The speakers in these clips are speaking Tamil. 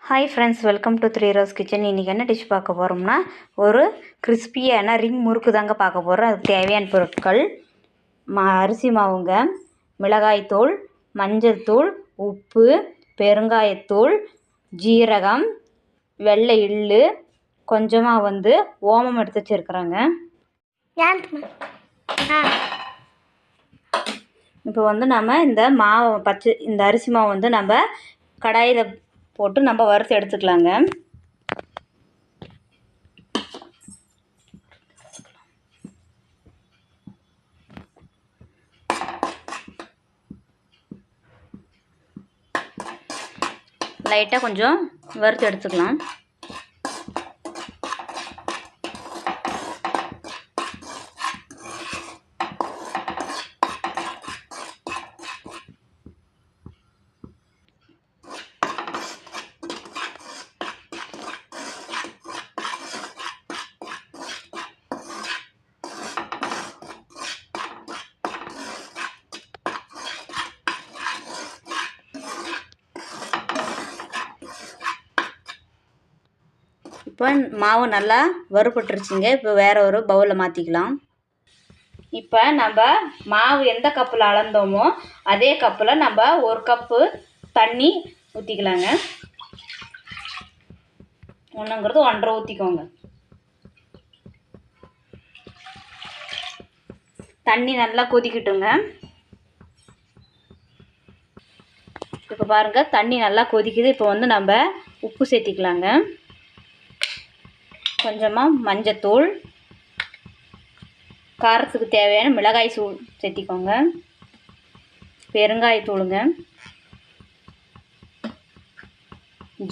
Hi friends, welcome to three rose kitchen. இன்றைக்கி என்ன டிஷ் பார்க்க போகிறோம்னா, ஒரு கிறிஸ்பியான ரிங் முறுக்கு தாங்க பார்க்க போகிறோம். அதுக்கு தேவையான பொருட்கள்: அரிசி மாவுங்க, மிளகாய்த்தூள், மஞ்சள் தூள், உப்பு, பெருங்காயத்தூள், ஜீரகம், வெள்ளை எள்ளு, கொஞ்சமாக ஓமம் எடுத்து வச்சுருக்குறாங்க. இப்போ நம்ம இந்த மாவை இந்த அரிசி மாவு நம்ம கடாயில் போட்டு நம்ம வறுத்து எடுத்துக்கலாங்க. லைட்டாக கொஞ்சம் வறுத்து எடுத்துக்கலாம். இப்போ மாவு நல்லா வறுபட்டுருச்சுங்க. இப்போ வேறு ஒரு பவுலில் மாற்றிக்கலாம். இப்போ நம்ம மாவு எந்த கப்பில் அளந்தோமோ அதே கப்பில் நம்ம ஒரு கப்பு தண்ணி ஊற்றிக்கலாங்க. ஒன்றுங்கிறது 1.5 ஊற்றிக்கோங்க. தண்ணி நல்லா கொதிக்கட்டுங்க. இப்போ பாருங்கள், தண்ணி நல்லா கொதிக்குது. இப்போ நம்ம உப்பு சேர்த்திக்கலாங்க. கொஞ்சமாக மஞ்சத்தூள், காரத்துக்கு தேவையான மிளகாய் தூள் சேர்த்திக்கோங்க. பெருங்காயத்தூளுங்க,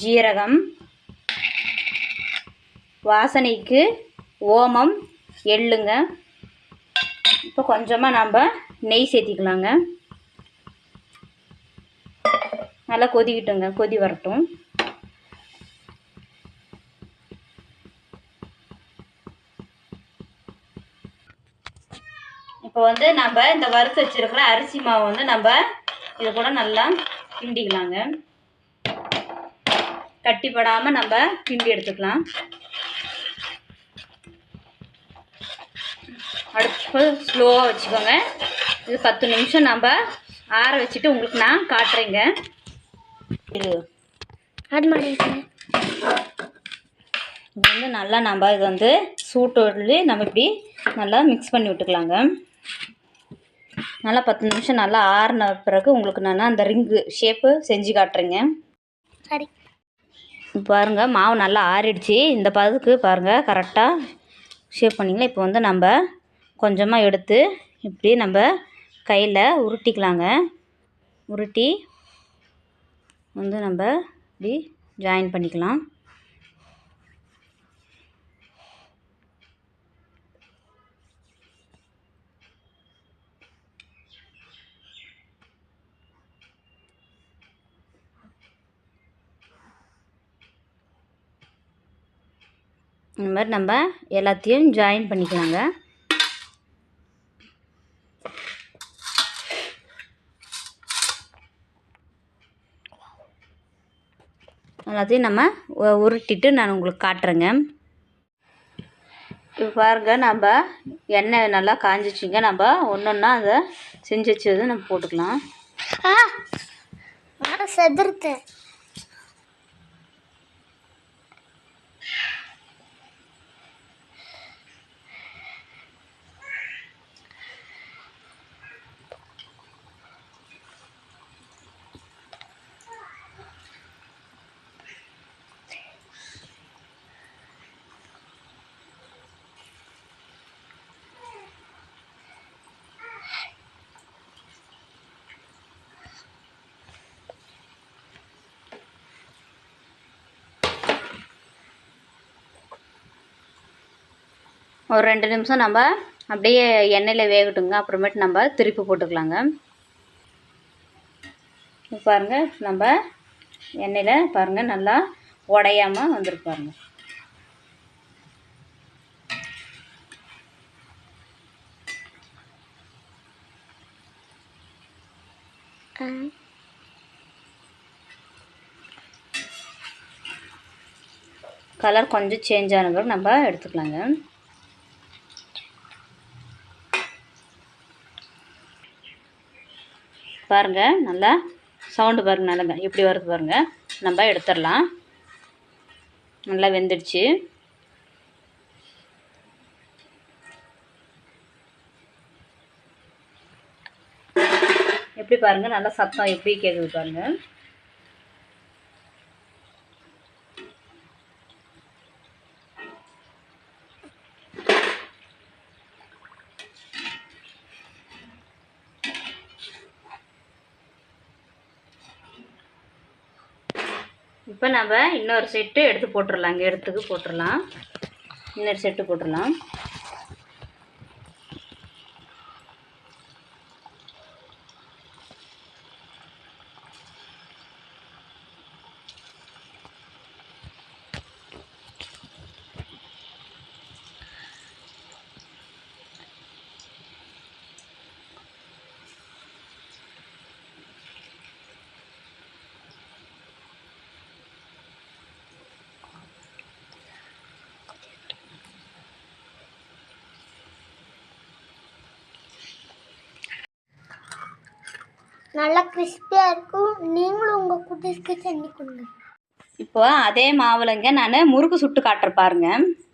ஜீரகம், வாசனைக்கு ஓமம், எள்ளுங்க. இப்போ கொஞ்சமாக நம்ம நெய் சேர்த்திக்கலாங்க. நல்லா கொதிக்கட்டுங்க, கொதி வரட்டும். இப்போ நம்ம இந்த வறுத்து வச்சுருக்கிற அரிசி மாவு நம்ம இது கூட நல்லா கிண்டிக்கலாங்க. கட்டிப்படாமல் நம்ம கிண்டி எடுத்துக்கலாம். அடுப்பு ஸ்லோவாக வச்சுக்கோங்க. இது 10 நிமிஷம் நம்ம ஆற வச்சுட்டு உங்களுக்கு நான் காட்டுறேங்க. இது நல்லா நம்ம இது சூட்டோடு நம்ம இப்படி நல்லா மிக்ஸ் பண்ணி விட்டுக்கலாங்க. நல்லா 10 நிமிஷம் நல்லா ஆறின பிறகு உங்களுக்கு நான் அந்த ரிங்கு ஷேப்பு செஞ்சு காட்டுறேங்க. சரி, பாருங்கள், மாவு நல்லா ஆறிடுச்சு. இந்த பதத்துக்கு பாருங்கள், கரெக்டாக ஷேப் பண்ணிங்களா. இப்போ நம்ம கொஞ்சமாக எடுத்து இப்படி நம்ம கையில் உருட்டிக்கலாங்க. உருட்டி நம்ம இப்படி ஜாயின் பண்ணிக்கலாம். இந்த மாதிரி நம்ம எல்லாத்தையும் ஜாயின் பண்ணிக்கலாங்க. எல்லாத்தையும் நம்ம உருட்டிட்டு நான் உங்களுக்கு காட்டுறேங்க. இப்போ பாருங்கள், நம்ம எண்ணெய் நல்லா காஞ்சிச்சிங்க. நம்ம ஒன்றா அதை செஞ்சு வச்சது நம்ம போட்டுக்கலாம். செதுருத்து ஒரு 2 நிமிஷம் நம்ம அப்படியே எண்ணெயில் வேகட்டுங்க. அப்புறமேட்டு நம்ம திருப்பி போட்டுக்கலாங்க. பாருங்கள், நம்ம எண்ணெயில் பாருங்கள் நல்லா உடையாமல் வந்துருக்கு பாருங்கள். கலர் கொஞ்சம் சேஞ்ச் ஆன பிறகு நம்ம எடுத்துக்கலாங்க. பாருங்கள், நல்லா சவுண்டு பாருங்கள், நல்லா எப்படி வருது பாருங்கள். நம்ம எடுத்துடலாம். நல்லா வெந்துடுச்சு. எப்படி பாருங்கள், நல்லா சத்தம் எப்படி கேட்குது பாருங்கள். இப்போ நம்ம இன்னொரு செட்டு எடுத்து போட்டுடலாம். இங்கே எடுத்துக்கு போட்டுடலாம். இன்னொரு செட்டு போட்டுடலாம். நல்லா கிறிஸ்பியாக இருக்கும். நீங்களும் உங்கள் குட்டீஸ்க்கு செஞ்சு கொடுங்க. இப்போ அதே மாவுலங்க நான் முறுக்கு சுட்டு காட்டுறேன் பாருங்க.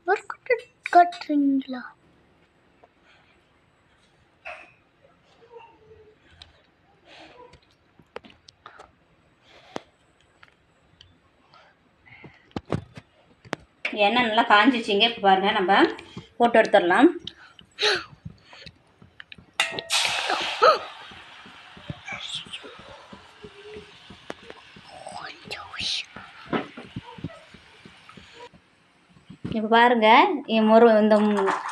முறுக்கு காட்டுறீங்களா? எண்ணெய் நல்லா காஞ்சிச்சிங்க. இப்போ பாருங்கள், நம்ம போட்டு எடுத்துடலாம். இப்போ பாருங்கள், இந்த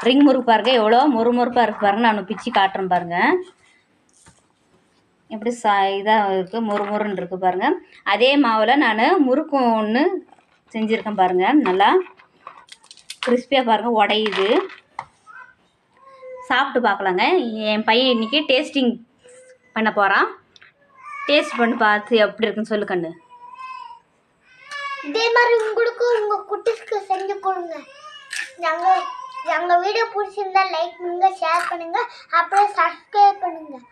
ரிங் முறுக்கு பாருங்கள் எவ்வளோ முறுமுறுப்பாக இருக்குது பாருங்கள். நான் பிச்சு காட்டுறேன் பாருங்கள். எப்படி இதாக இருக்குது, முறுமுறுன்னு இருக்குது பாருங்கள். அதே மாவில் நான் முறுக்கு ஒன்று செஞ்சுருக்கேன் பாருங்கள். நல்லா கிறிஸ்பியாக பாருங்கள், உடையுது. சாப்பிட்டு பார்க்கலாங்க. என் பையன் இன்றைக்கி டேஸ்டிங் பண்ண போகிறான். டேஸ்ட் பண்ணி பார்த்து எப்படி இருக்குன்னு சொல்லு கண்ணு. இதே மாதிரி உங்களுக்கும் உங்கள் குட்டீஸ்க்கு செஞ்சு கொடுங்க. எங்கள் வீடியோ பிடிச்சிருந்தா லைக் பண்ணுங்கள், ஷேர் பண்ணுங்கள், அப்புறம் சப்ஸ்கிரைப் பண்ணுங்கள்.